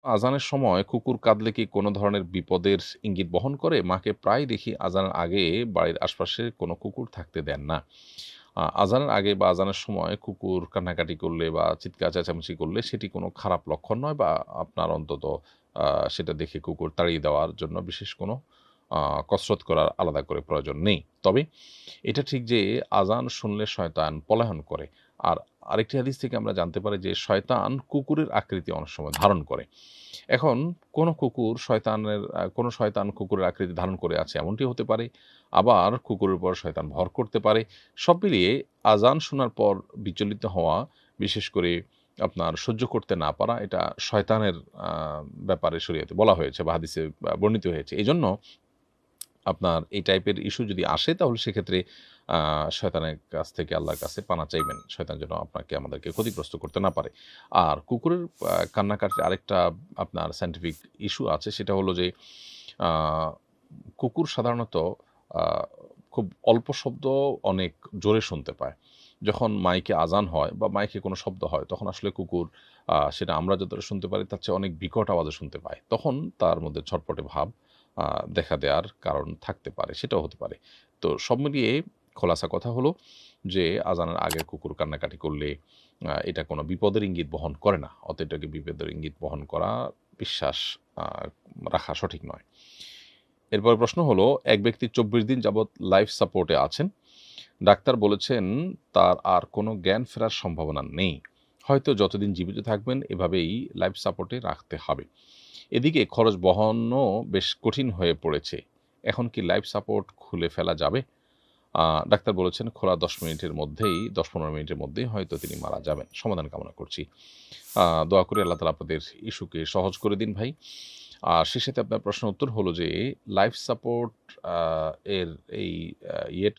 আজানের সময় কুকুর কাঁদলে কি কোনো ধরনের বিপদের ইঙ্গিত বহন করে? মাকে প্রায় দেখি আজানের আগে বাড়ির আশপাশে কোনো কুকুর থাকতে দেন না। আজানের আগে বা আজানের সময় কুকুর কান্নাকাটি করলে বা চিৎকার চেঁচামেচি করলে সেটি কোনো খারাপ লক্ষণ নয়, বা আপনার অন্তত আ সেটা দেখে কুকুর তাড়িয়ে দেওয়ার জন্য বিশেষ কোনো আ কসরত করার আলাদা করে প্রয়োজন নেই। তবে এটা ঠিক যে আজান শুনলে শয়তান পলায়ন করে। আর আরেকটি হাদিস থেকে আমরা জানতে পারি যে শয়তান কুকুরের আকৃতি অনেক সময় ধারণ করে। এখন কোনো শয়তান কুকুরের আকৃতি ধারণ করে আছে এমনটিও হতে পারে। আবার কুকুরের উপর শয়তান ভর করতে পারে। সব মিলিয়ে আজান শোনার পর বিচলিত হওয়া, বিশেষ করে আপনার সহ্য করতে না পারা, এটা শয়তানের আ ব্যাপারে শরীয়তে বলা হয়েছে বা হাদিসে বর্ণিত হয়েছে। এজন্য আপনার এই টাইপের ইস্যু যদি আসে তাহলে সেক্ষেত্রে আ শয়তানের কাছ থেকে আল্লাহর কাছে পানা চাইবেন। শয়তান যেন আমাদেরকে ক্ষতিগ্রস্ত করতে না পারে। আর কুকুরের কান্নাকাটির আরেকটা আপনার সায়েন্টিফিক ইস্যু আছে, সেটা হলো যে আ কুকুর সাধারণত আ খুব অল্প শব্দ অনেক জোরে শুনতে পায়। যখন মাইকে আজান হয় বা মাইকে কোনো শব্দ হয় তখন আসলে কুকুর সেটা আমরা যতটা শুনতে পারি তার চেয়ে অনেক বিকট আওয়াজে শুনতে পায়। তখন তার মধ্যে ছটপটে ভাব আ দেখা দেওয়ার কারণ থাকতে পারে, সেটাও হতে পারে। তো সব মিলিয়ে খোলাসা কথা হলো যে আজানের আগে কুকুর কান্নাকাটি করলে এটা কোনো বিপদের ইঙ্গিত বহন করে না। অতএব এটাকে বিপদের ইঙ্গিত বহন করা বিশ্বাস আ রাখা সঠিক নয়। এরপরের প্রশ্ন হলো, এক ব্যক্তি ২৪ দিন যাবৎ লাইফ সাপোর্টে আছেন। ডাক্তার বলেছেন তার আর কোনো জ্ঞান ফেরার সম্ভাবনা নেই। হয়তো যতদিন জীবিত থাকবেন এভাবেই লাইফ সাপোর্টে রাখতে হবে। এদিকে খরচ বহনও বেশ কঠিন হয়ে পড়েছে। এখন কি লাইফ সাপোর্ট খুলে ফেলা যাবে? আ ডাক্তার বলেছেন খোলা ১০-১৫ মিনিটের মধ্যেই হয়তো তিনি মারা যাবেন। সমাধান কামনা করছি। দোয়া করি আল্লাহ তাআলা আপনাদের ইস্যুকে সহজ করে দিন ভাই। আর সেই সাথে আপনার প্রশ্নের উত্তর হলো যে লাইফ সাপোর্ট আ এর এই ইয়েটা